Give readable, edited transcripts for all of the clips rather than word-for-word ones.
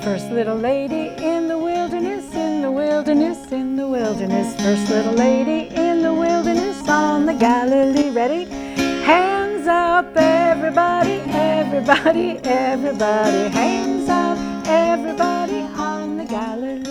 First little lady in the wilderness, in the wilderness, in the wilderness. First little lady in the wilderness on the Galilee. Ready? Hands up, everybody, everybody, everybody. Hands up, everybody on the Galilee.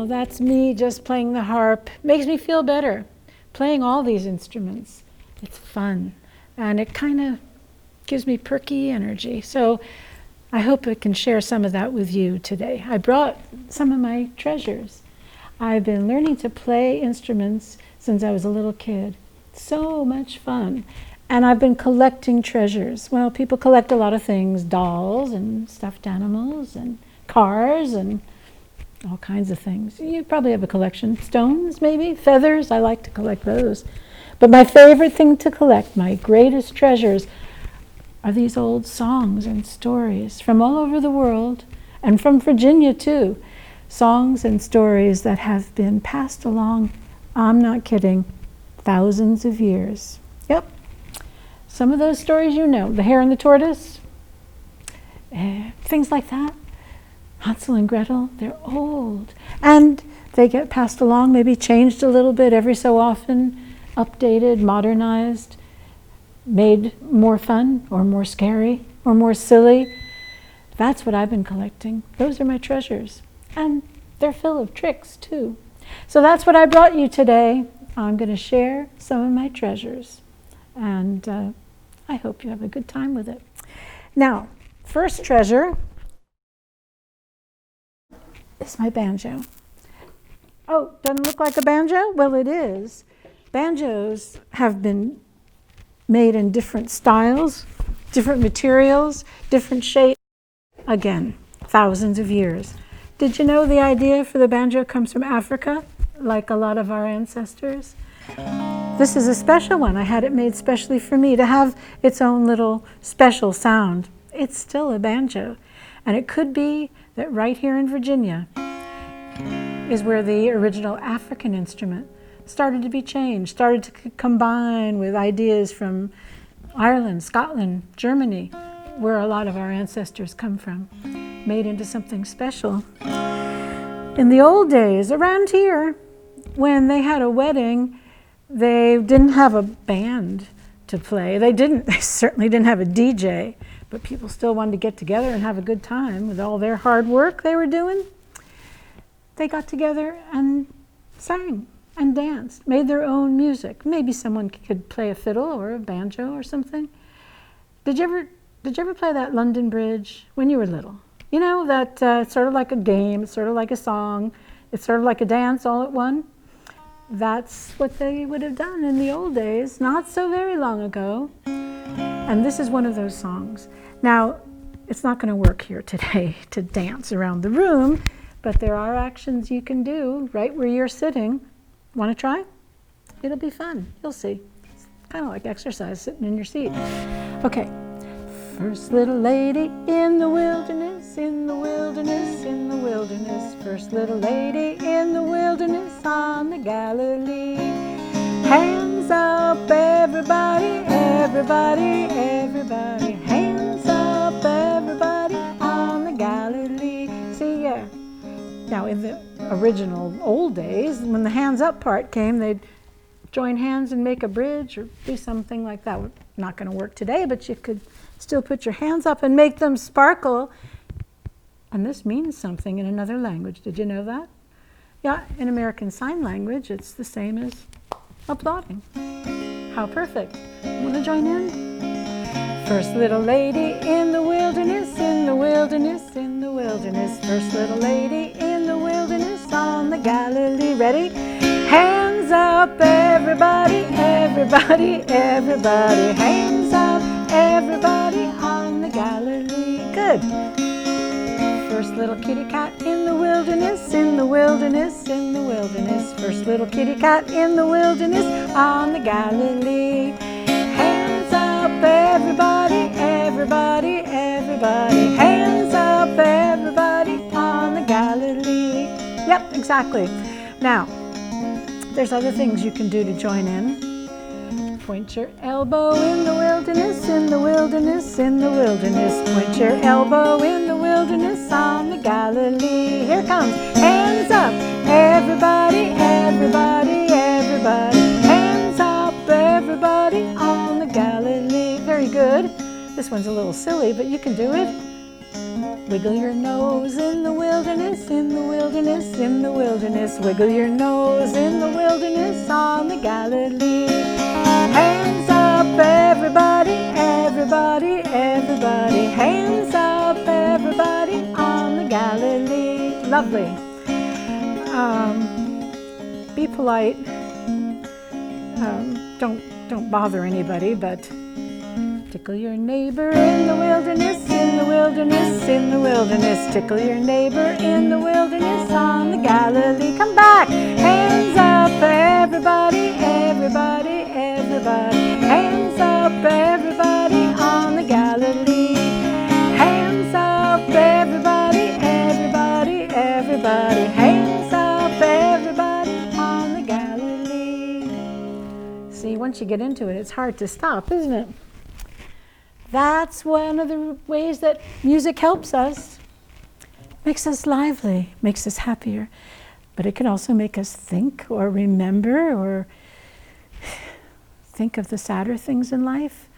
That's me just playing the harp. Makes me feel better. Playing all these instruments. It's fun. And it kind of gives me perky energy. So I hope I can share some of that with you today. I brought some of my treasures. I've been learning to play instruments since I was a little kid. So much fun. And I've been collecting treasures. Well, people collect a lot of things. Dolls and stuffed animals and cars and all kinds of things. You probably have a collection. Stones, maybe? Feathers? I like to collect those. But my favorite thing to collect, my greatest treasures, are these old songs and stories from all over the world, and from Virginia too. Songs and stories that have been passed along, I'm not kidding, thousands of years. Yep. Some of those stories you know. The Hare and the Tortoise, things like that. Hansel and Gretel, they're old. And they get passed along, maybe changed a little bit every so often, updated, modernized, made more fun or more scary or more silly. That's what I've been collecting. Those are my treasures. And they're full of tricks too. So that's what I brought you today. I'm going to share some of my treasures. And I hope you have a good time with it. Now, first treasure is my banjo. Oh, doesn't look like a banjo? Well, it is. Banjos have been made in different styles, different materials, different shapes. Again, thousands of years. Did you know the idea for the banjo comes from Africa, like a lot of our ancestors? This is a special one. I had it made specially for me to have its own little special sound. It's still a banjo. And it could be that right here in Virginia is where the original African instrument started to be changed, started to combine with ideas from Ireland, Scotland, Germany, where a lot of our ancestors come from, made into something special. In the old days, around here, when they had a wedding, they didn't have a band to play. They certainly didn't have a DJ. But people still wanted to get together and have a good time with all their hard work they were doing. They got together and sang and danced, made their own music. Maybe someone could play a fiddle or a banjo or something. Did you ever play that London Bridge when you were little? You know, that it's sort of like a game, it's sort of like a song, it's sort of like a dance all at one. That's what they would have done in the old days, not so very long ago. And this is one of those songs. Now, it's not going to work here today to dance around the room, but there are actions you can do right where you're sitting. Want to try? It'll be fun. You'll see. It's kind of like exercise sitting in your seat. Okay. First little lady in the wilderness, in the wilderness, in the wilderness. First little lady in the wilderness on the Galilee. Hands up, everybody, everybody, everybody. Hands up, everybody on the Galilee. See, now in the original old days, when the hands up part came, they'd join hands and make a bridge or do something like that. Not going to work today, but you could still put your hands up and make them sparkle. And this means something in another language. Did you know that? Yeah, in American Sign Language, it's the same as applauding. How perfect. Want to join in? First little lady in the wilderness, in the wilderness, in the wilderness. First little lady in the wilderness on the Galilee. Ready? Hands up, everybody, everybody, everybody. Hands up, everybody on the Galilee. Good. First little kitty cat in the wilderness, in the wilderness, in the wilderness. First little kitty cat in the wilderness on the Galilee. Hands up, everybody, everybody, everybody. Hands up, everybody on the Galilee. Yep, exactly. Now, there's other things you can do to join in. Point your elbow in the wilderness, in the wilderness, in the wilderness. Point your elbow in the wilderness on the Galilee. Here it comes. Hands up, everybody, everybody, everybody. Hands up, everybody on the Galilee. Very good. This one's a little silly, but you can do it. Wiggle your nose in the wilderness, in the wilderness, in the wilderness. Wiggle your nose in the wilderness on the Galilee. Hands up, everybody, everybody, everybody. Hands up, everybody on the Galilee. Lovely. Be polite. Don't bother anybody, but tickle your neighbor in the wilderness, in the wilderness, in the wilderness. Tickle your neighbor in the wilderness on the Galilee. Come back. Hands up, everybody, everybody, everybody. Hands up, everybody on the Galilee. Hands up, everybody, everybody, everybody. Hands up, everybody on the Galilee. See, once you get into it, it's hard to stop, isn't it? That's one of the ways that music helps us. Makes us lively, makes us happier. But it can also make us think or remember or think of the sadder things in life.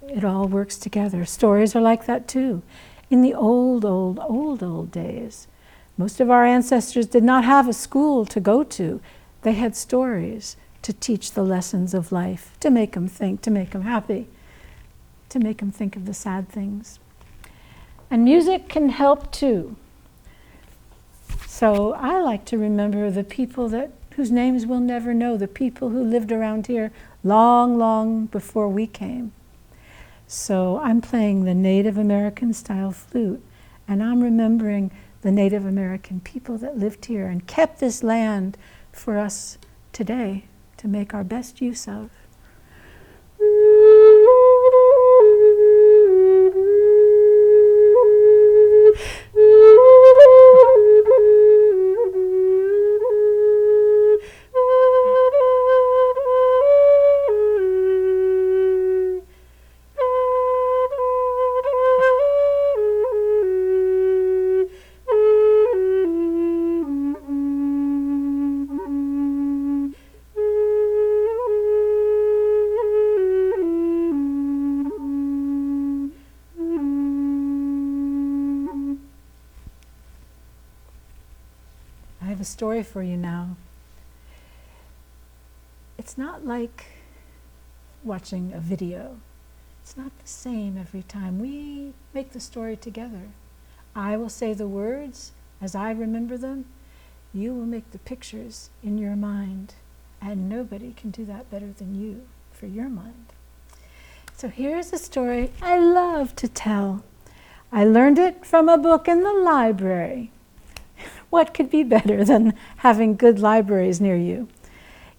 It all works together. Stories are like that too. In the old days, most of our ancestors did not have a school to go to. They had stories to teach the lessons of life, to make them think, to make them happy, to make them think of the sad things. And music can help too. So I like to remember the people whose names we'll never know, the people who lived around here long, long before we came. So I'm playing the Native American style flute, and I'm remembering the Native American people that lived here and kept this land for us today to make our best use of. A story for you now. It's not like watching a video. It's not the same every time. We make the story together. I will say the words as I remember them. You will make the pictures in your mind, and nobody can do that better than you for your mind. So here's a story I love to tell. I learned it from a book in the library. What could be better than having good libraries near you?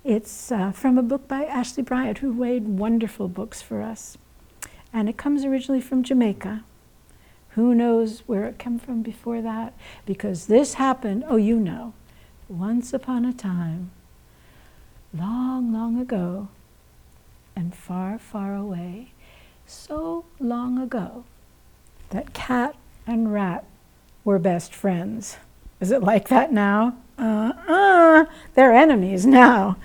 It's from a book by Ashley Bryant, who made wonderful books for us. And it comes originally from Jamaica. Who knows where it came from before that? Because this happened, oh, you know, once upon a time, long, long ago, and far, far away, so long ago that cat and rat were best friends. Is it like that now? They're enemies now.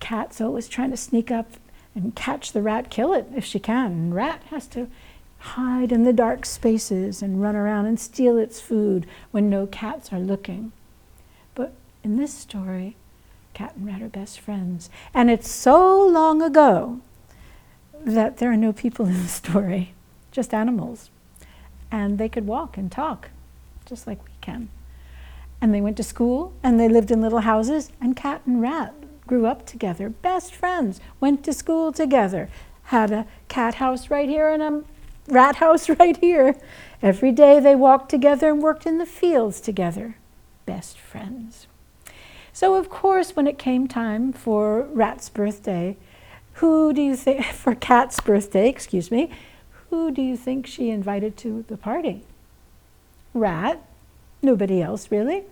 Cat's always trying to sneak up and catch the rat, kill it if she can. And rat has to hide in the dark spaces and run around and steal its food when no cats are looking. But in this story, cat and rat are best friends. And it's so long ago that there are no people in the story, just animals. And they could walk and talk, just like we can. And they went to school, and they lived in little houses, and cat and rat grew up together, best friends, went to school together, had a cat house right here and a rat house right here. Every day they walked together and worked in the fields together, best friends. So of course, when it came time for Rat's birthday, who do you think, for Cat's birthday, excuse me, who do you think she invited to the party? Rat? Nobody else, really.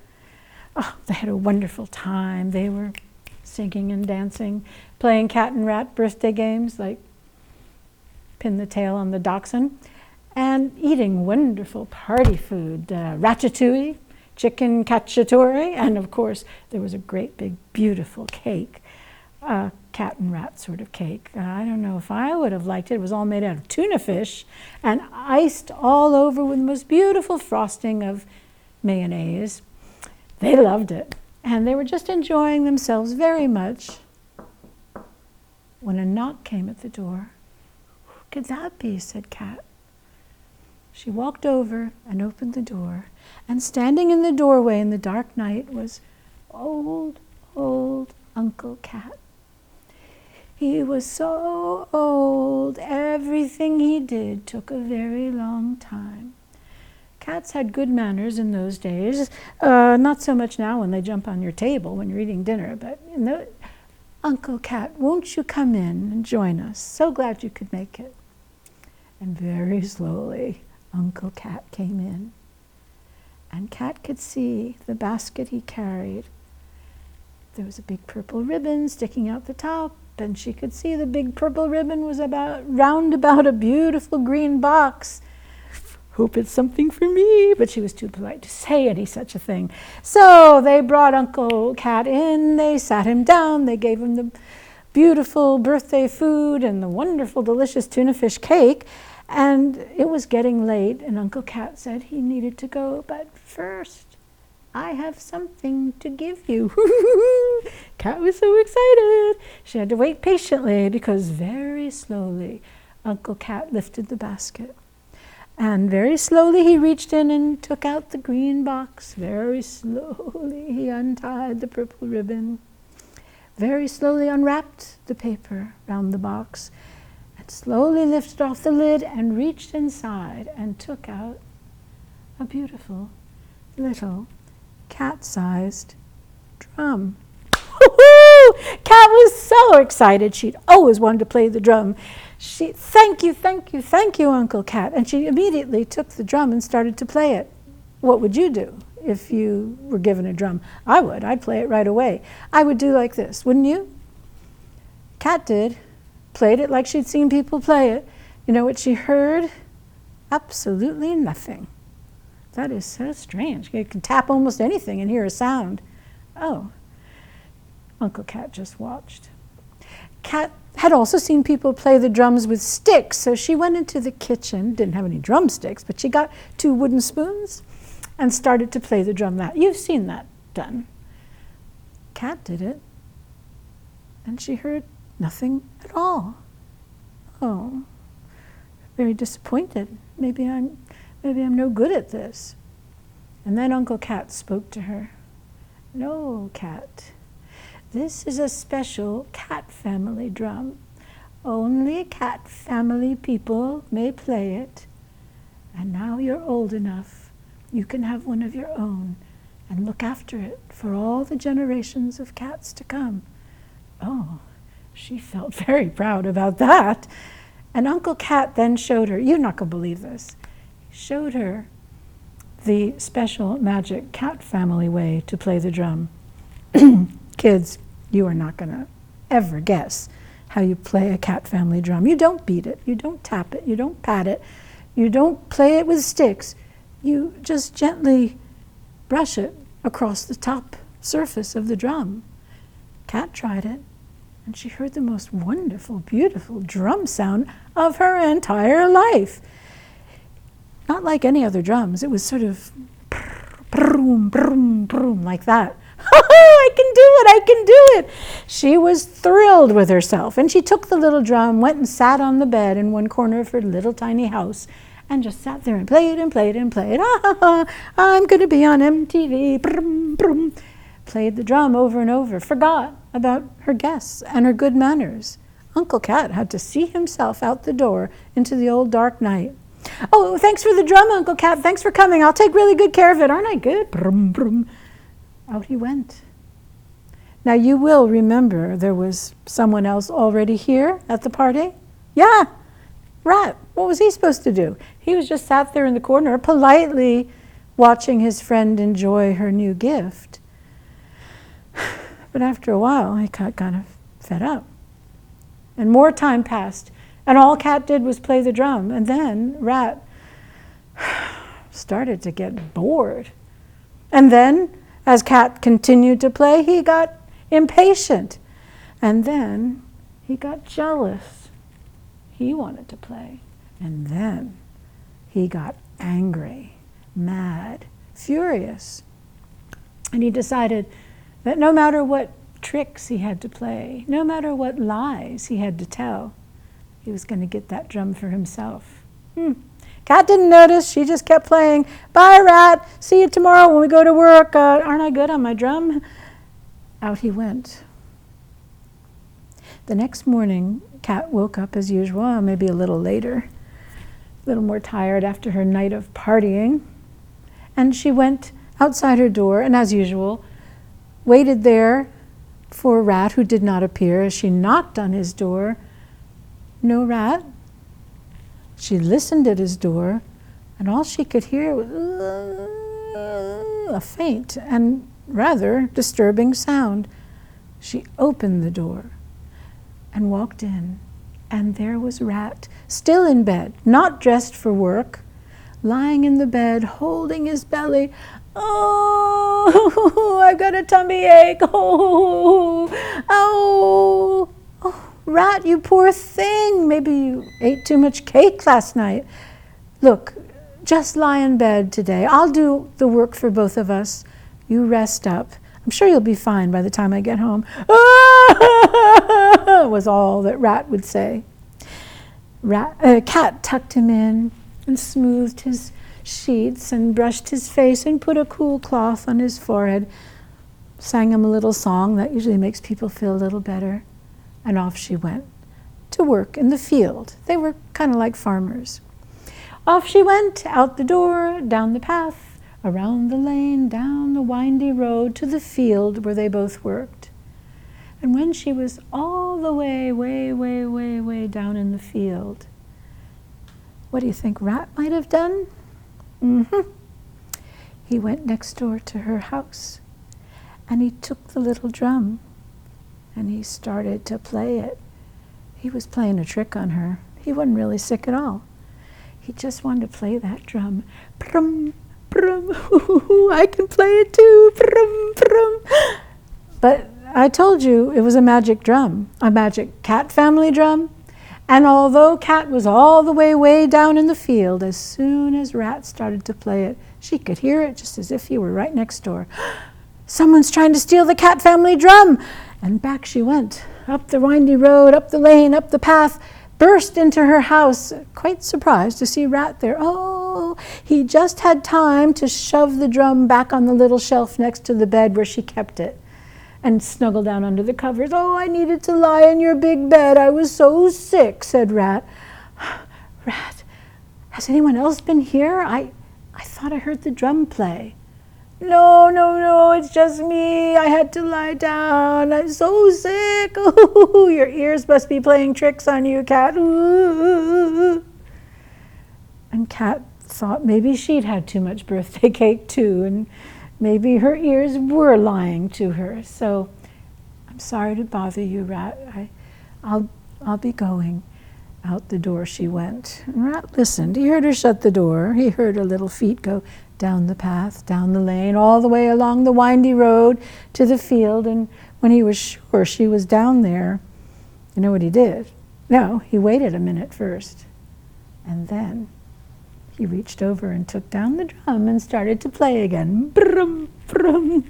Oh, they had a wonderful time. They were singing and dancing, playing cat and rat birthday games like pin the tail on the dachshund, and eating wonderful party food, ratatouille, chicken cacciatore, and of course there was a great big beautiful cake, cat and rat sort of cake. I don't know if I would have liked it. It was all made out of tuna fish and iced all over with the most beautiful frosting of mayonnaise. They loved it, and they were just enjoying themselves very much when a knock came at the door. Who could that be? Said Cat. She walked over and opened the door, and standing in the doorway in the dark night was old Uncle Cat. He was so old, everything he did took a very long time. Cats had good manners in those days, not so much now when they jump on your table when you're eating dinner, but Uncle Cat, won't you come in and join us? So glad you could make it. And very slowly, Uncle Cat came in, and Cat could see the basket he carried. There was a big purple ribbon sticking out the top, and she could see the big purple ribbon was round about a beautiful green box. Hope it's something for me, but she was too polite to say any such a thing. So they brought Uncle Cat in, they sat him down, they gave him the beautiful birthday food and the wonderful, delicious tuna fish cake, and it was getting late, and Uncle Cat said he needed to go, but first, I have something to give you. Cat was so excited. She had to wait patiently because very slowly Uncle Cat lifted the basket. And very slowly he reached in and took out the green box. Very slowly he untied the purple ribbon. Very slowly unwrapped the paper round the box, and slowly lifted off the lid and reached inside and took out a beautiful little cat-sized drum. Cat was so excited. She'd always wanted to play the drum. She, thank you, Uncle Cat. And she immediately took the drum and started to play it. What would you do if you were given a drum? I would. I'd play it right away. I would do like this, wouldn't you? Cat did. Played it like she'd seen people play it. You know what she heard? Absolutely nothing. That is so strange. You can tap almost anything and hear a sound. Oh. Uncle Cat just watched. Cat had also seen people play the drums with sticks, so she went into the kitchen, didn't have any drumsticks, but she got 2 wooden spoons and started to play the drum that. You've seen that done. Cat did it, and she heard nothing at all. Oh, very disappointed. Maybe I'm no good at this. And then Uncle Cat spoke to her. No, Cat. This is a special cat family drum. Only cat family people may play it. And now you're old enough, you can have one of your own and look after it for all the generations of cats to come. Oh, she felt very proud about that. And Uncle Cat then showed her, you're not going to believe this, he showed her the special magic cat family way to play the drum. Kids, you are not going to ever guess how you play a cat family drum. You don't beat it, you don't tap it, you don't pat it, you don't play it with sticks. You just gently brush it across the top surface of the drum. Cat tried it, and she heard the most wonderful, beautiful drum sound of her entire life. Not like any other drums. It was sort of broom, broom, broom, like that. I can do it, I can do it. She was thrilled with herself, and she took the little drum, went and sat on the bed in one corner of her little tiny house, and just sat there and played and played and played. I'm going to be on MTV. Brum, brum. Played the drum over and over, forgot about her guests and her good manners. Uncle Cat had to see himself out the door into the old dark night. Oh, thanks for the drum, Uncle Cat. Thanks for coming. I'll take really good care of it. Aren't I good? Brum, brum. Out he went. Now you will remember there was someone else already here at the party. Yeah, Rat. What was he supposed to do? He was just sat there in the corner, politely watching his friend enjoy her new gift. But after a while, he got kind of fed up. And more time passed, and all Cat did was play the drum. And then Rat started to get bored. And then, as Cat continued to play, he got impatient. And then he got jealous. He wanted to play. And then he got angry, mad, furious. And he decided that no matter what tricks he had to play, no matter what lies he had to tell, he was going to get that drum for himself. Cat didn't notice. She just kept playing. Bye, Rat. See you tomorrow when we go to work. Aren't I good on my drum? Out he went. The next morning, Cat woke up as usual, maybe a little later, a little more tired after her night of partying. And she went outside her door and, as usual, waited there for Rat, who did not appear. As she knocked on his door, no Rat. She listened at his door, and all she could hear was a faint and rather disturbing sound. She opened the door and walked in, and there was Rat, still in bed, not dressed for work, lying in the bed, holding his belly. Oh, I've got a tummy ache. Oh, oh, oh, Rat, you poor thing. Maybe you ate too much cake last night. Look, just lie in bed today. I'll do the work for both of us. You rest up. I'm sure you'll be fine by the time I get home. Was all that Rat would say. Cat tucked him in and smoothed his sheets and brushed his face and put a cool cloth on his forehead, sang him a little song that usually makes people feel a little better, and off she went to work in the field. They were kind of like farmers. Off she went, out the door, down the path, around the lane, down the windy road to the field where they both worked. And when she was all the way, way down in the field, what do you think Rat might have done? He went next door to her house, and he took the little drum, and he started to play it. He was playing a trick on her. He wasn't really sick at all. He just wanted to play that drum. Brum, brum, I can play it too. Brum, brum. But I told you it was a magic drum, a magic Cat family drum. And although Cat was all the way down in the field, as soon as Rat started to play it, she could hear it just as if he were right next door. Someone's trying to steal the Cat family drum. And back she went, up the windy road, up the lane, up the path, burst into her house, quite surprised to see Rat there. Oh, he just had time to shove the drum back on the little shelf next to the bed where she kept it, and snuggle down under the covers. Oh, I needed to lie in your big bed. I was so sick, said Rat. Rat, has anyone else been here? I thought I heard the drum play. No, it's just me. I had to lie down. I'm so sick. Ooh, your ears must be playing tricks on you, Cat. Ooh. And Cat thought maybe she'd had too much birthday cake too, and maybe her ears were lying to her. So I'm sorry to bother you, Rat. I'll be going. Out the door she went. And Rat listened. He heard her shut the door. He heard her little feet go down the path, down the lane, all the way along the windy road to the field. And when he was sure she was down there, you know what he did? No, he waited a minute first. And then he reached over and took down the drum and started to play again. Brum, brum.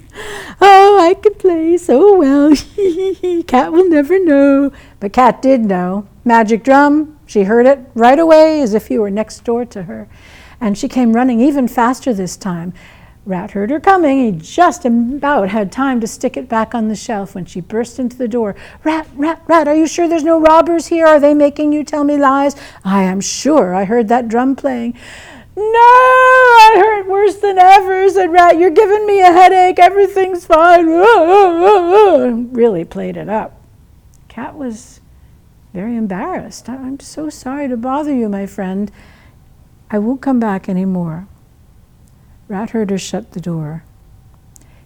Oh, I can play so well. Cat will never know. But Cat did know. Magic drum, she heard it right away as if you were next door to her. And she came running even faster this time. Rat heard her coming. He just about had time to stick it back on the shelf when she burst into the door. Rat, rat, rat, are you sure there's no robbers here? Are they making you tell me lies? I am sure I heard that drum playing. No, I hurt worse than ever, said Rat. You're giving me a headache. Everything's fine. Really played it up. Cat was very embarrassed. I'm so sorry to bother you, my friend. I won't come back anymore. Rat heard her shut the door.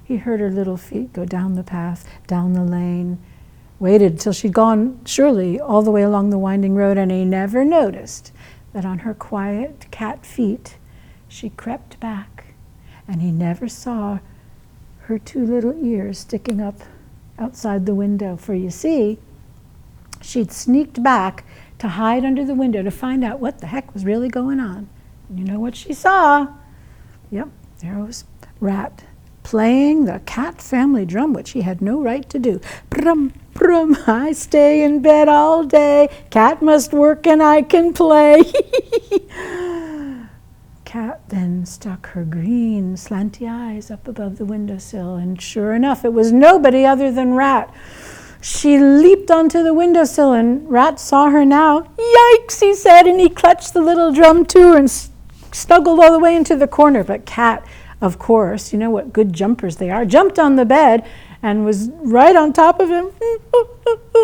He heard her little feet go down the path, down the lane, waited till she'd gone, surely, all the way along the winding road, and he never noticed that on her quiet cat feet she crept back, and he never saw her two little ears sticking up outside the window. For you see, she'd sneaked back to hide under the window to find out what the heck was really going on. And you know what she saw? Yep, there was Rat playing the cat family drum, which he had no right to do. Brum, brum, I stay in bed all day. Cat must work and I can play. Cat then stuck her green, slanty eyes up above the windowsill, and sure enough, it was nobody other than Rat. She leaped onto the windowsill, and Rat saw her now. Yikes, he said, and he clutched the little drum to her and snuggled all the way into the corner. But Cat, of course, you know what good jumpers they are, jumped on the bed and was right on top of him.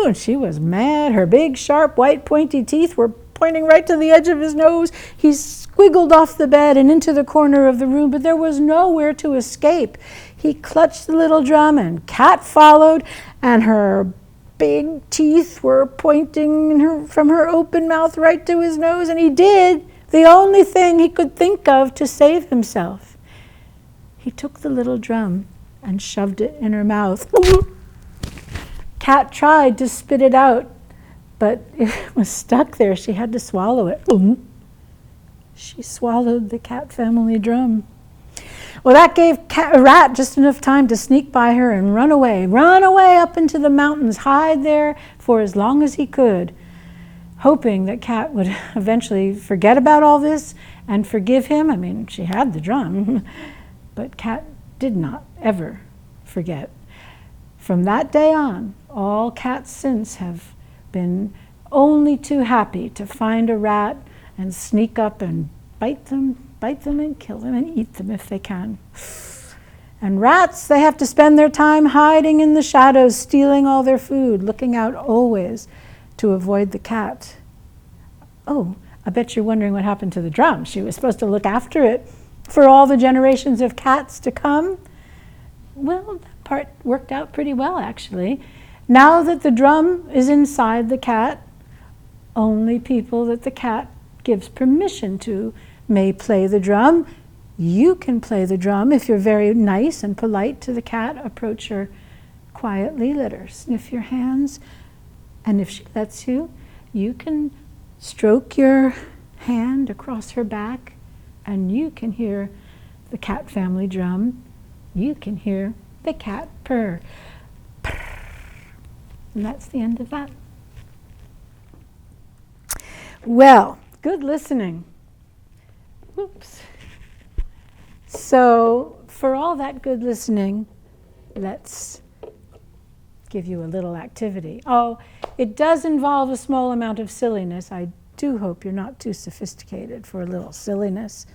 And she was mad. Her big, sharp, white, pointy teeth were pointing right to the edge of his nose. He squiggled off the bed and into the corner of the room, but there was nowhere to escape. He clutched the little drum, and Cat followed, and her big teeth were pointing from her open mouth right to his nose, and he did the only thing he could think of to save himself. He took the little drum and shoved it in her mouth. Cat tried to spit it out, but it was stuck there. She had to swallow it. She swallowed the cat family drum. Well, that gave Rat just enough time to sneak by her and run away up into the mountains, hide there for as long as he could, hoping that Cat would eventually forget about all this and forgive him. I mean, she had the drum, but Cat did not ever forget. From that day on, all cats since have been only too happy to find a rat and sneak up and bite them and kill them and eat them if they can. And rats, they have to spend their time hiding in the shadows, stealing all their food, looking out always to avoid the cat. Oh, I bet you're wondering what happened to the drum. She was supposed to look after it for all the generations of cats to come. Well, that part worked out pretty well, actually. Now that the drum is inside the cat, only people that the cat gives permission to may play the drum. You can play the drum if you're very nice and polite to the cat. Approach her quietly, let her sniff your hands, and if she lets you, you can stroke your hand across her back, and you can hear the cat family drum. You can hear the cat purr. Purr. And that's the end of that. Well, good listening. Whoops. So, for all that good listening, let's give you a little activity. Oh, it does involve a small amount of silliness. I do hope you're not too sophisticated for a little silliness.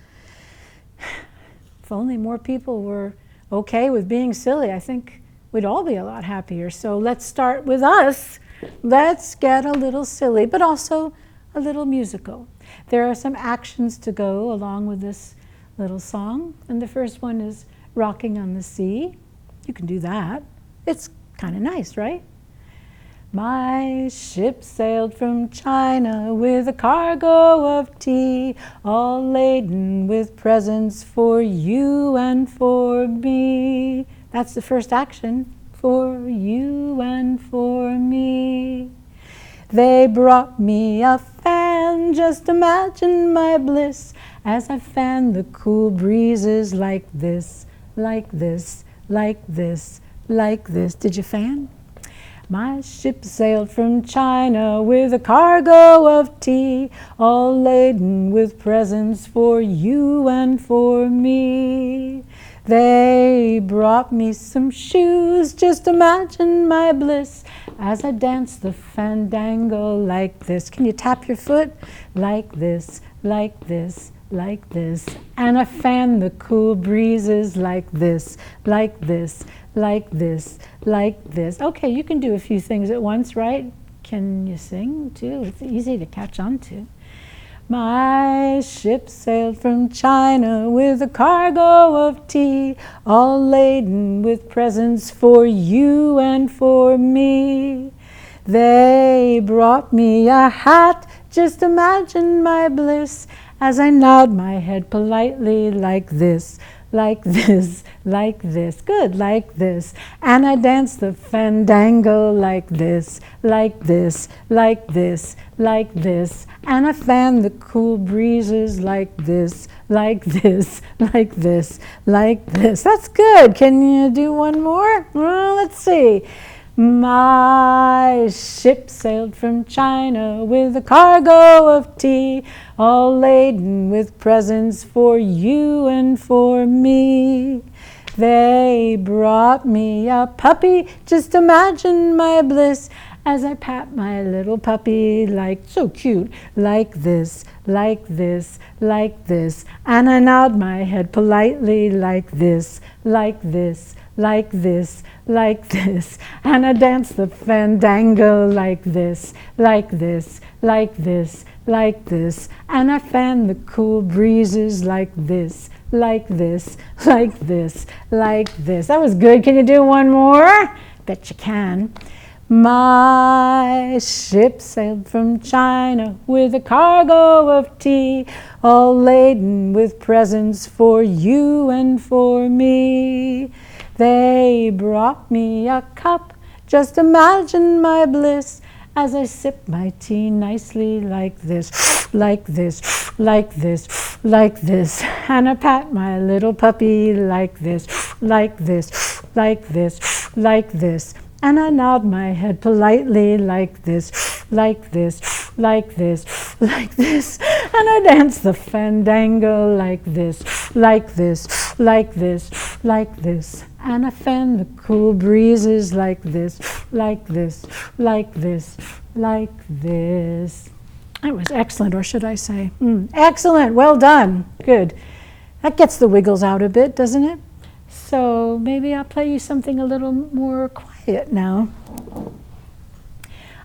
If only more people were okay with being silly, I think we'd all be a lot happier. So let's start with us. Let's get a little silly, but also a little musical. There are some actions to go along with this little song, and the first one is Rocking on the Sea. You can do that. It's kind of nice, right? My ship sailed from China with a cargo of tea, all laden with presents for you and for me. That's the first action, for you and for me. They brought me a fan, just imagine my bliss, as I fan the cool breezes like this. like this, like this, like this. Did you fan? My ship sailed from China with a cargo of tea, all laden with presents for you and for me. They brought me some shoes, just imagine my bliss, as I dance the fandango like this. Can you tap your foot? Like this, like this, like this. And I fan the cool breezes like this, like this, like this, like this. Okay, you can do a few things at once, right? Can you sing too? It's easy to catch on to. My ship sailed from China with a cargo of tea, all laden with presents for you and for me. They brought me a hat, just imagine my bliss, as I nod my head politely like this, like this, like this. Good, like this. And I dance the fandango like this, like this, like this, like this. And I fan the cool breezes like this, like this, like this, like this. That's good. Can you do one more? Well, let's see. My ship sailed from China with a cargo of tea, all laden with presents for you and for me. They brought me a puppy, just imagine my bliss, as I pat my little puppy like so cute, like this, like this, like this. And I nod my head politely like this, like this, like this, like this. And I dance the fandango like this, like this, like this, like this. And I fan the cool breezes like this, like this, like this, like this. That was good. Can you do one more? Bet you can. My ship sailed from China with a cargo of tea, all laden with presents for you and for me. They brought me a cup, just imagine my bliss, as I sip my tea nicely like this, like this, like this, like this. And I pat my little puppy like this, like this, like this, like this. And I nod my head politely like this, like this, like this, like this. And I dance the fandango like this, like this, like this, like this. And I fan the cool breezes like this, like this, like this, like this. That was excellent, or should I say? Excellent, well done, good. That gets the wiggles out a bit, doesn't it? So maybe I'll play you something a little more quiet now.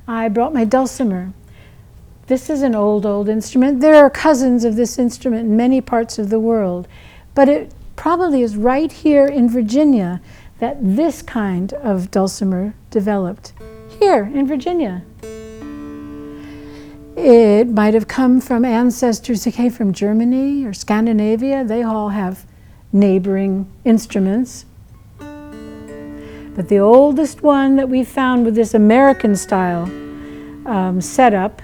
I brought my dulcimer. This is an old instrument. There are cousins of this instrument in many parts of the world, but it probably is right here in Virginia that this kind of dulcimer developed. Here in Virginia. It might have come from ancestors who came from Germany or Scandinavia. They all have neighboring instruments. But the oldest one that we found with this American style setup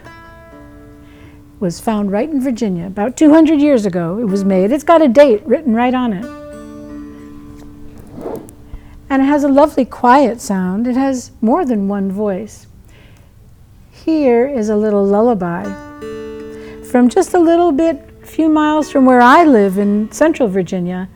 was found right in Virginia. About 200 years ago it was made. It's got a date written right on it. And it has a lovely quiet sound. It has more than one voice. Here is a little lullaby from just a little bit, a few miles from where I live in central Virginia,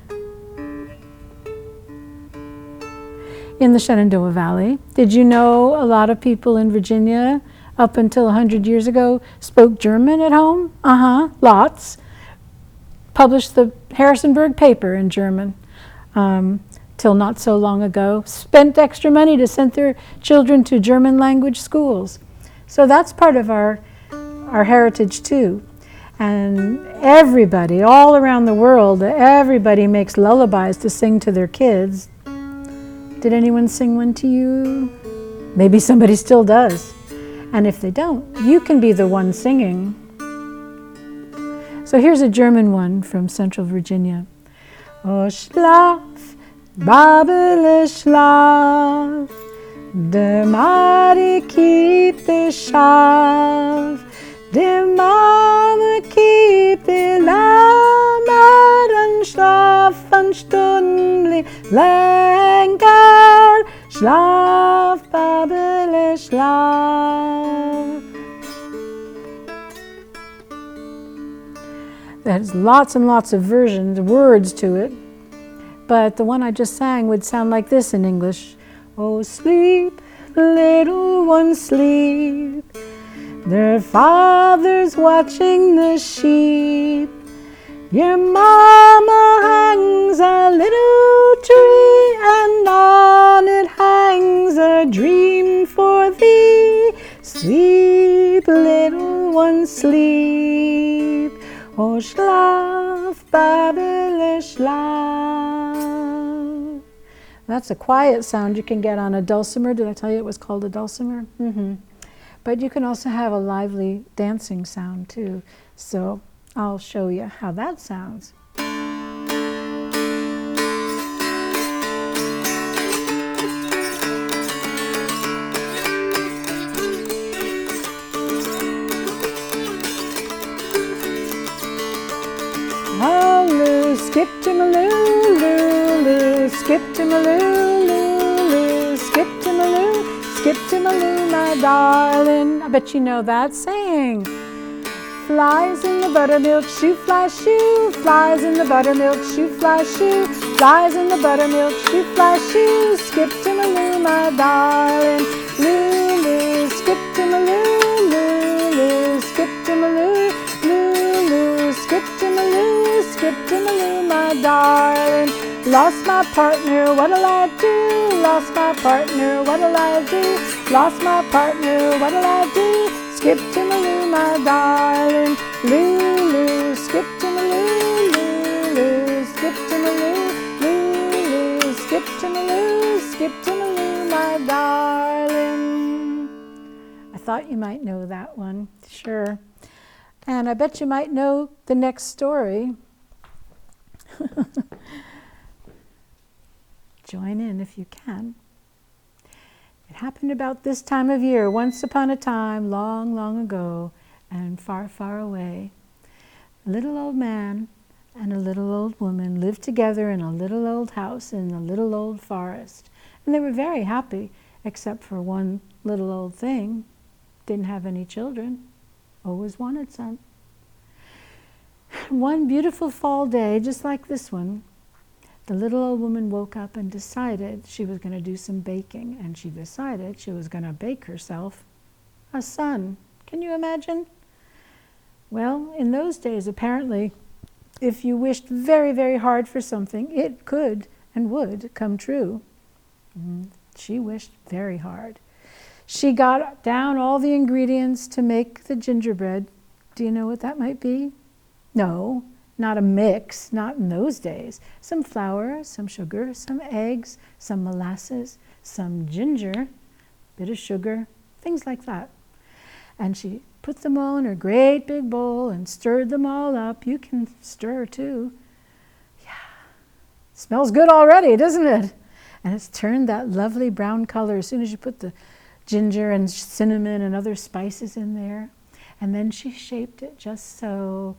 in the Shenandoah Valley. Did you know a lot of people in Virginia up until 100 years ago spoke German at home? Lots. Published the Harrisonburg paper in German till not so long ago. Spent extra money to send their children to German language schools. So that's part of our heritage too. And everybody, all around the world, everybody makes lullabies to sing to their kids. Did anyone sing one to you? Maybe somebody still does. And if they don't, you can be the one singing. So here's a German one from Central Virginia. Oh, schlaf, Babele, schlaf, de Mari kiept de Schaf, de Mame kiept de Lama, dann schlaf ein Stundli, Lenker, schlaf, Babele, schlaf. There's lots and lots of versions, words to it, but the one I just sang would sound like this in English. Oh, sleep, little one, sleep. Their father's watching the sheep. Your mama hangs a little tree, and on it hangs a dream for thee. Sleep, little one, sleep. Oh, schlaf, Babele, schlaf. That's a quiet sound you can get on a dulcimer. Did I tell you it was called a dulcimer? But you can also have a lively dancing sound too. So I'll show you how that sounds. Lulu, skip to my Lulu, skip to my Lulu, skip to my Lulu, skip to my Lulu, my darling. I bet you know that saying. Flies in the buttermilk shoe, fly shoe. Flies in the buttermilk shoe, fly shoe. Flies in the buttermilk shoe, fly shoe. Skip to my Lulu, my darling. Lulu, skip to my Lulu, skip to my Lulu, Lulu, skip to my Lulu, skip to my Lulu, my darling. Lost my partner, what'll I do? Lost my partner, what'll I do? Lost my partner, what'll I do? Skip to my Lulu, my darling. Lulu, skip to my Lulu, Lulu, skip to my Lulu, Lulu, skip to my Lulu, skip to my Lulu, my darling. I thought you might know that one, sure. And I bet you might know the next story. Join in if you can. It happened about this time of year, once upon a time, long, long ago, and far, far away. A little old man and a little old woman lived together in a little old house in a little old forest. And they were very happy, except for one little old thing. Didn't have any children. Always wanted some. One beautiful fall day, just like this one, the little old woman woke up and decided she was going to do some baking, and she decided she was going to bake herself a son. Can you imagine? Well, in those days, apparently, if you wished very, very hard for something, it could and would come true. She wished very hard. She got down all the ingredients to make the gingerbread. Do you know what that might be? No. Not a mix, not in those days. Some flour, some sugar, some eggs, some molasses, some ginger, bit of sugar, things like that. And she put them all in her great big bowl and stirred them all up. You can stir too. Yeah, smells good already, doesn't it? And it's turned that lovely brown color as soon as you put the ginger and cinnamon and other spices in there. And then she shaped it just so.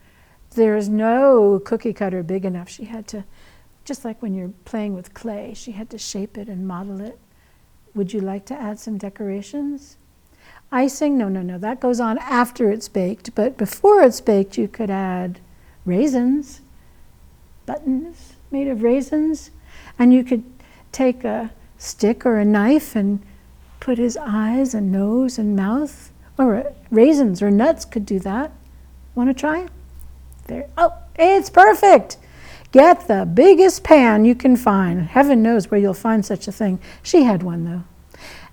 There's no cookie cutter big enough. She had to, just like when you're playing with clay, she had to shape it and model it. Would you like to add some decorations? Icing? No, that goes on after it's baked. But before it's baked, you could add raisins, buttons made of raisins. And you could take a stick or a knife and put his eyes and nose and mouth. Or raisins or nuts could do that. Want to try? There. Oh, it's perfect. Get the biggest pan you can find. Heaven knows where you'll find such a thing. She had one, though.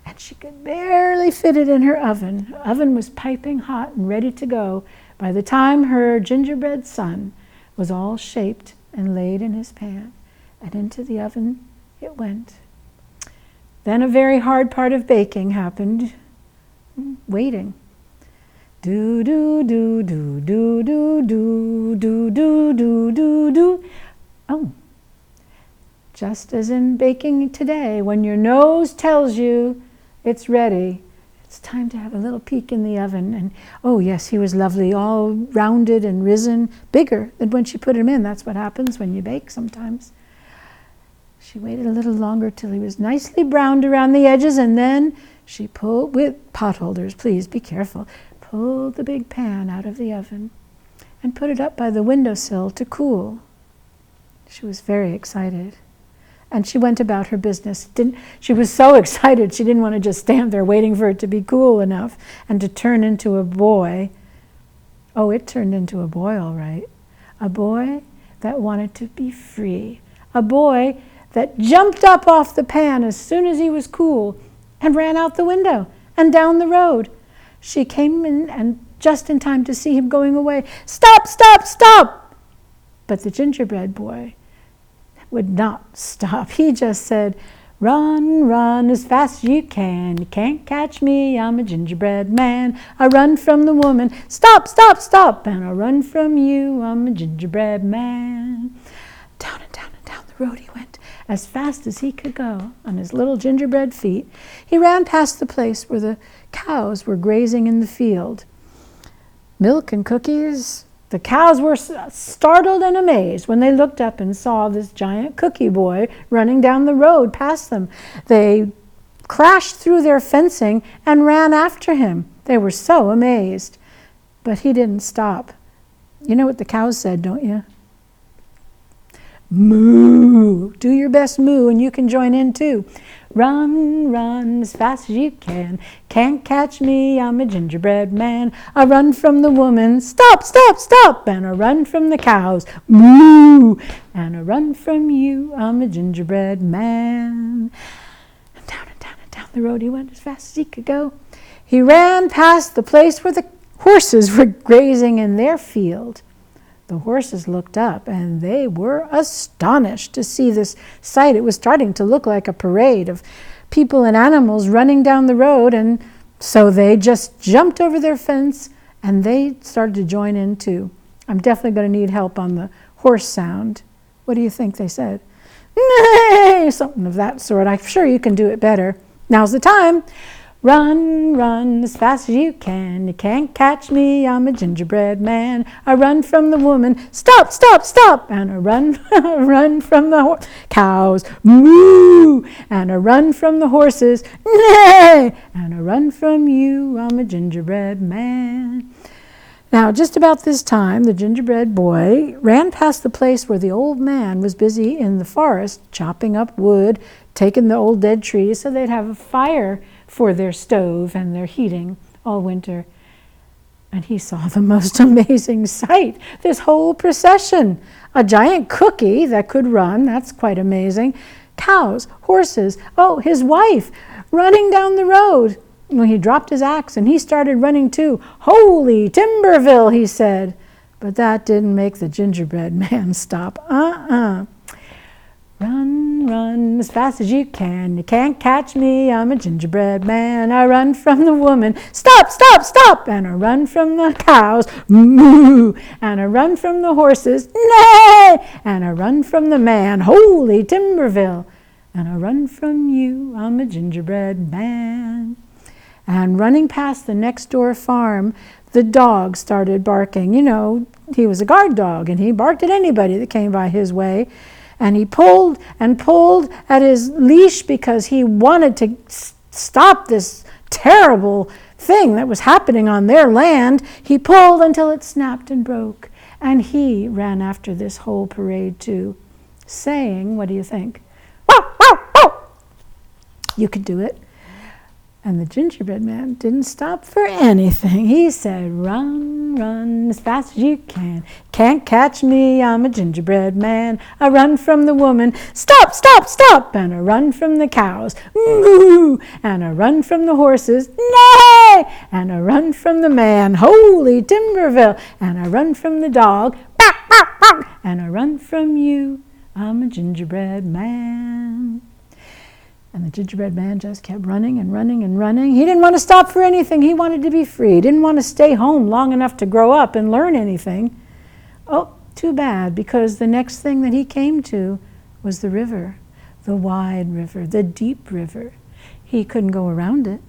And she could barely fit it in her oven. Her oven was piping hot and ready to go by the time her gingerbread son was all shaped and laid in his pan. And into the oven it went. Then a very hard part of baking happened. Waiting. Do do do do do do do do do do do do. Oh, just as in baking today, when your nose tells you it's ready, it's time to have a little peek in the oven. And oh yes, he was lovely, all rounded and risen, bigger than when she put him in. That's what happens when you bake sometimes. She waited a little longer till he was nicely browned around the edges, and then she pulled, with potholders, please be careful, pulled the big pan out of the oven and put it up by the windowsill to cool. She was very excited, and she went about her business. She was so excited she didn't want to just stand there waiting for it to be cool enough and to turn into a boy. Oh, it turned into a boy, all right. A boy that wanted to be free. A boy that jumped up off the pan as soon as he was cool and ran out the window and down the road. She came in and just in time to see him going away. Stop, stop, stop! But the gingerbread boy would not stop. He just said, run, run as fast as you can. You can't catch me, I'm a gingerbread man. I run from the woman. Stop, stop, stop. And I run from you, I'm a gingerbread man. Down and down and down the road he went, as fast as he could go on his little gingerbread feet. He ran past the place where the cows were grazing in the field. Milk and cookies. The cows were startled and amazed when they looked up and saw this giant cookie boy running down the road past them. They crashed through their fencing and ran after him. They were so amazed. But he didn't stop. You know what the cows said, don't you? Moo! Do your best moo and you can join in too. Run, run as fast as you can. Can't catch me, I'm a gingerbread man. I run from the woman. Stop, stop, stop. And I run from the cows. Moo! And I run from you, I'm a gingerbread man. And down the road he went as fast as he could go. He ran past the place where the horses were grazing in their field. The horses looked up, and they were astonished to see this sight. It was starting to look like a parade of people and animals running down the road, and so they just jumped over their fence, and they started to join in too. I'm definitely going to need help on the horse sound. What do you think they said? Nay! Something of that sort. I'm sure you can do it better. Now's the time. Run, run as fast as you can. You can't catch me, I'm a gingerbread man. I run from the woman. Stop, stop, stop. And I run, run from the cows. Moo! And I run from the horses. Neigh! And I run from you, I'm a gingerbread man. Now, just about this time, the gingerbread boy ran past the place where the old man was busy in the forest chopping up wood, taking the old dead trees so they'd have a fire for their stove and their heating all winter. And he saw the most amazing sight, this whole procession. A giant cookie that could run, that's quite amazing. Cows, horses, oh, his wife running down the road. Well, he dropped his axe and he started running too. Holy Timberville, he said. But that didn't make the gingerbread man stop. Run, run as fast as you can. You can't catch me, I'm a gingerbread man. I run from the woman. Stop, stop, stop. And I run from the cows. Moo. And I run from the horses. Neigh. And I run from the man. Holy Timberville. And I run from you, I'm a gingerbread man. And running past the next door farm, the dog started barking. You know, he was a guard dog, and he barked at anybody that came by his way. And he pulled and pulled at his leash because he wanted to stop this terrible thing that was happening on their land. He pulled until it snapped and broke. And he ran after this whole parade too, saying, what do you think? Wow, wow, wow. You could do it. And the gingerbread man didn't stop for anything. He said, run, run as fast as you can. Can't catch me, I'm a gingerbread man. I run from the woman. Stop, stop, stop. And I run from the cows. Moo. And I run from the horses. Neigh. And I run from the man. Holy Timberville. And I run from the dog. Bark, bark, bark. And I run from you, I'm a gingerbread man. And the gingerbread man just kept running and running and running. He didn't want to stop for anything. He wanted to be free. He didn't want to stay home long enough to grow up and learn anything. Oh, too bad, because the next thing that he came to was the river, the wide river, the deep river. He couldn't go around it.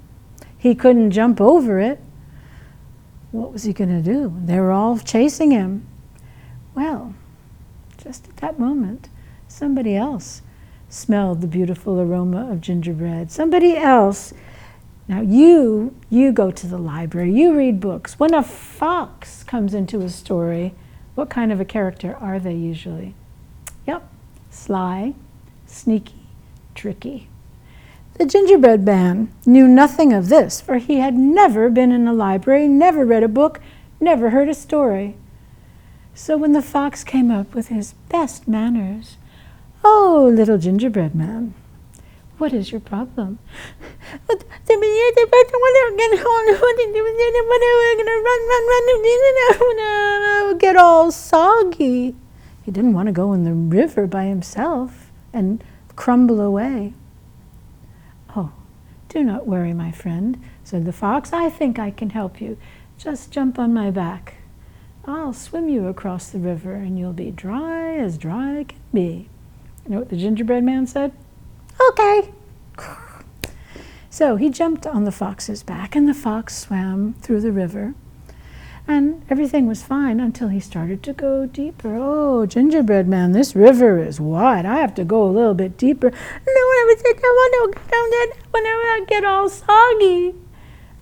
He couldn't jump over it. What was he going to do? They were all chasing him. Well, just at that moment, somebody else smelled the beautiful aroma of gingerbread. Somebody else. Now you go to the library, you read books. When a fox comes into a story, what kind of a character are they usually? Yep, sly, sneaky, tricky. The gingerbread man knew nothing of this, for he had never been in a library, never read a book, never heard a story. So when the fox came up with his best manners, "Oh, little gingerbread man, what is your problem?" Get all soggy. He didn't want to go in the river by himself and crumble away. "Oh, do not worry, my friend," said the fox. "I think I can help you. Just jump on my back. I'll swim you across the river and you'll be dry as dry can be." You know what the gingerbread man said? "Okay." So he jumped on the fox's back and the fox swam through the river. And everything was fine until he started to go deeper. "Oh, gingerbread man, this river is wide. I have to go a little bit deeper. No, I want to go down there whenever I get all soggy."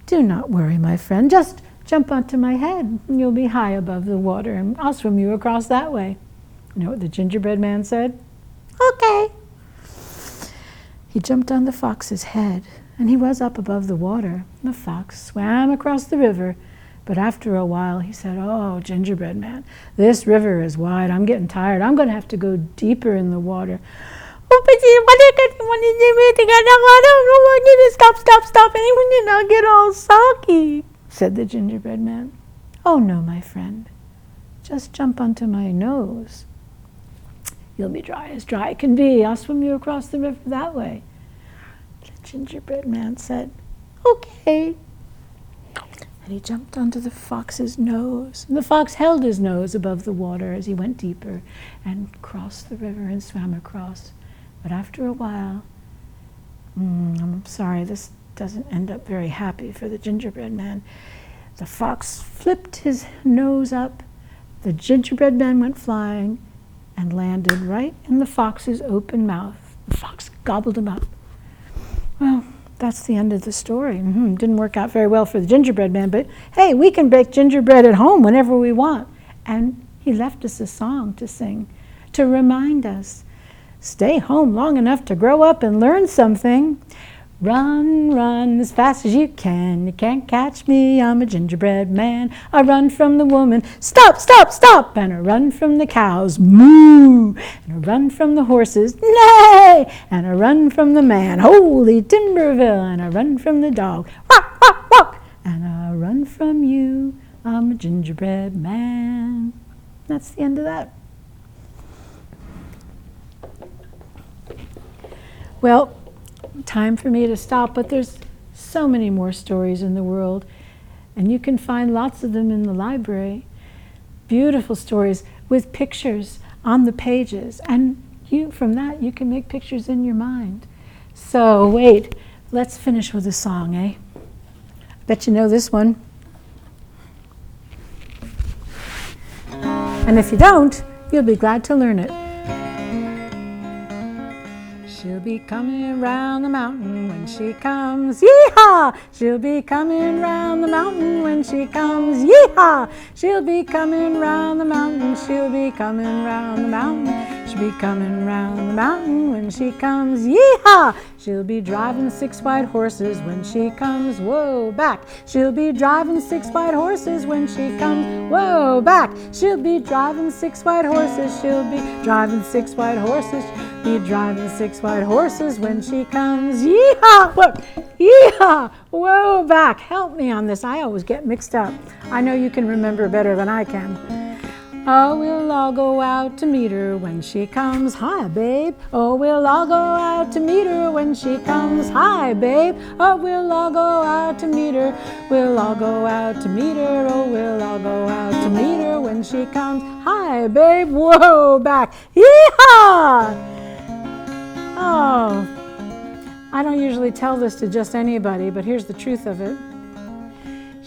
"Do not worry, my friend. Just jump onto my head and you'll be high above the water and I'll swim you across that way." You know what the gingerbread man said? "Okay." He jumped on the fox's head and he was up above the water. The fox swam across the river. But after a while, he said, "Oh, gingerbread man, this river is wide. I'm getting tired. I'm going to have to go deeper in the water." "Oh, but stop. And when you not get all soggy," said the gingerbread man. "Oh, no, my friend. Just jump onto my nose. You'll be dry as dry can be. I'll swim you across the river that way." The gingerbread man said, "Okay." And he jumped onto the fox's nose. And the fox held his nose above the water as he went deeper and crossed the river and swam across. But after a while, I'm sorry, this doesn't end up very happy for the gingerbread man. The fox flipped his nose up. The gingerbread man went flying and landed right in the fox's open mouth. The fox gobbled him up. Well, that's the end of the story. Didn't work out very well for the gingerbread man, but hey, we can bake gingerbread at home whenever we want. And he left us a song to sing to remind us, stay home long enough to grow up and learn something. Run, run as fast as you can. You can't catch me, I'm a gingerbread man. I run from the woman, stop, stop, stop. And I run from the cows, moo. And I run from the horses, neigh. And I run from the man, holy Timberville. And I run from the dog, walk, walk, walk. And I run from you, I'm a gingerbread man. That's the end of that. Well, time for me to stop, but there's so many more stories in the world, and you can find lots of them in the library. Beautiful stories with pictures on the pages, and from that you can make pictures in your mind. So wait, let's finish with a song, eh? Bet you know this one. And if you don't, you'll be glad to learn it. She'll be coming round the mountain when she comes, yee-haw! She'll be coming round the mountain when she comes, yee-haw! She'll be coming round the mountain, she'll be coming round the mountain. She'll be coming round the mountain when she comes, yee-haw! She'll be driving 6 white horses when she comes, whoa, back. She'll be driving 6 white horses when she comes, whoa, back. She'll be driving 6 white horses, she'll be driving 6 white horses. Be driving 6 white horses when she comes. Yee-haw! Whoa! Yee-haw! Whoa, back. Help me on this. I always get mixed up. I know you can remember better than I can. Oh, we'll all go out to meet her when she comes. Hi, babe. Oh, we'll all go out to meet her when she comes. Hi, babe. Oh, we'll all go out to meet her. We'll all go out to meet her. Oh, we'll all go out to meet her when she comes. Hi, babe. Whoa, back. Yee-haw! Oh, I don't usually tell this to just anybody, but here's the truth of it.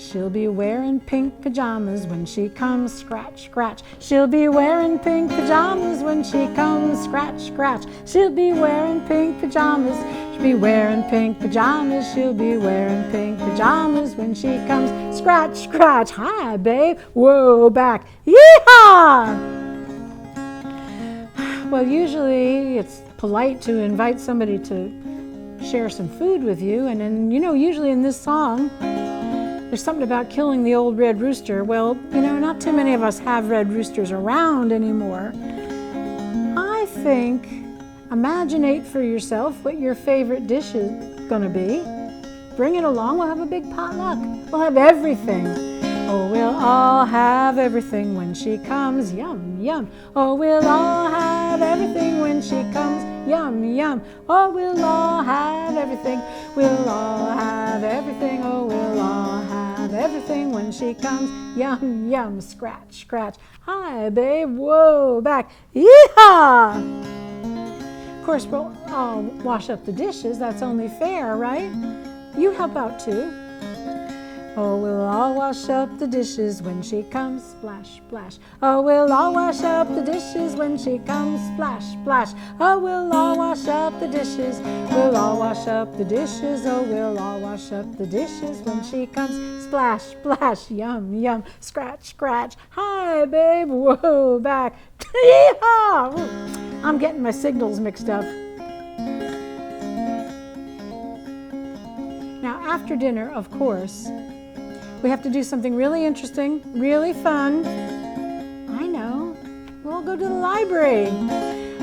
She'll be wearing pink pajamas when she comes, scratch, scratch. She'll be wearing pink pajamas when she comes, scratch, scratch. She'll be wearing pink pajamas. She'll be wearing pink pajamas. She'll be wearing pink pajamas when she comes, scratch, scratch. Hi, babe. Whoa, back. Yeehaw! Well, usually it's polite to invite somebody to share some food with you, and then, usually in this song, there's something about killing the old red rooster. Well, not too many of us have red roosters around anymore. I think, imaginate for yourself what your favorite dish is going to be. Bring it along. We'll have a big potluck. We'll have everything. Oh, we'll all have everything when she comes. Yum, yum. Oh, we'll all have everything when she comes. Yum, yum. Oh, we'll all have everything. We'll all have everything. Oh, we'll all have everything when she comes. Yum, yum. Scratch, scratch. Hi, babe. Whoa, back. Yeehaw! Of course, we'll all wash up the dishes. That's only fair, right? You help out too. Oh, we'll all wash up the dishes when she comes, splash, splash. Oh, we'll all wash up the dishes when she comes, splash, splash. Oh, we'll all wash up the dishes. We'll all wash up the dishes. Oh, we'll all wash up the dishes when she comes, splash, splash. Yum, yum, scratch, scratch. Hi, babe. Whoa, back. Yeehaw! I'm getting my signals mixed up. Now, after dinner, of course, we have to do something really interesting, really fun. I know. We'll go to the library.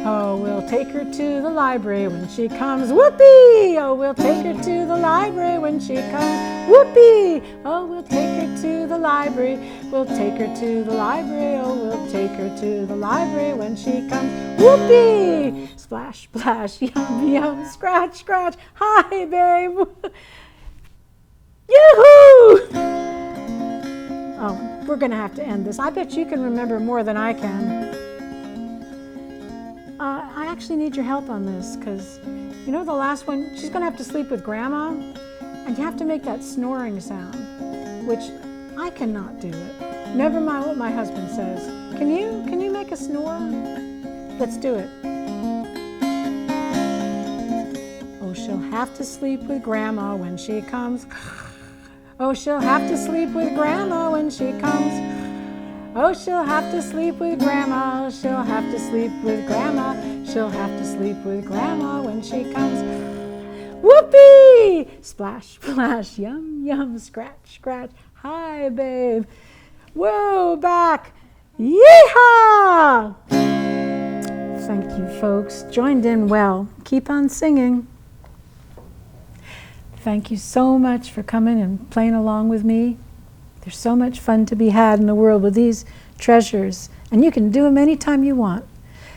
Oh, we'll take her to the library when she comes. Whoopee! Oh, we'll take her to the library when she comes. Whoopee! Oh, we'll take her to the library. We'll take her to the library. Oh, we'll take her to the library when she comes. Whoopee! Splash, splash, yum, yum, scratch, scratch. Hi, babe. Yoo-hoo! Oh, we're going to have to end this. I bet you can remember more than I can. I actually need your help on this because, the last one, she's going to have to sleep with Grandma, and you have to make that snoring sound, which I cannot do it. Never mind what my husband says. Can you make a snore? Let's do it. Oh, she'll have to sleep with Grandma when she comes. Oh, she'll have to sleep with Grandma when she comes. Oh, she'll have to sleep with Grandma. She'll have to sleep with Grandma. She'll have to sleep with Grandma when she comes. Whoopee! Splash, splash, yum, yum, scratch, scratch. Hi, babe. Whoa, back. Yeehaw! Thank you, folks. Joined in well. Keep on singing. Thank you so much for coming and playing along with me. There's so much fun to be had in the world with these treasures, and you can do them anytime you want.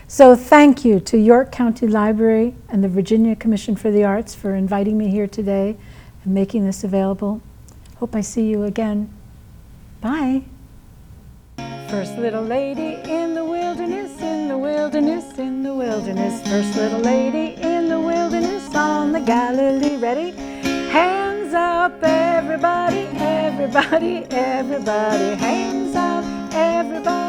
So thank you to York County Library and the Virginia Commission for the Arts for inviting me here today and making this available. Hope I see you again. Bye. First little lady in the wilderness, in the wilderness, in the wilderness. First little lady in the wilderness on the Galilee. Ready? Hands up, everybody, everybody, everybody. Hands up, everybody.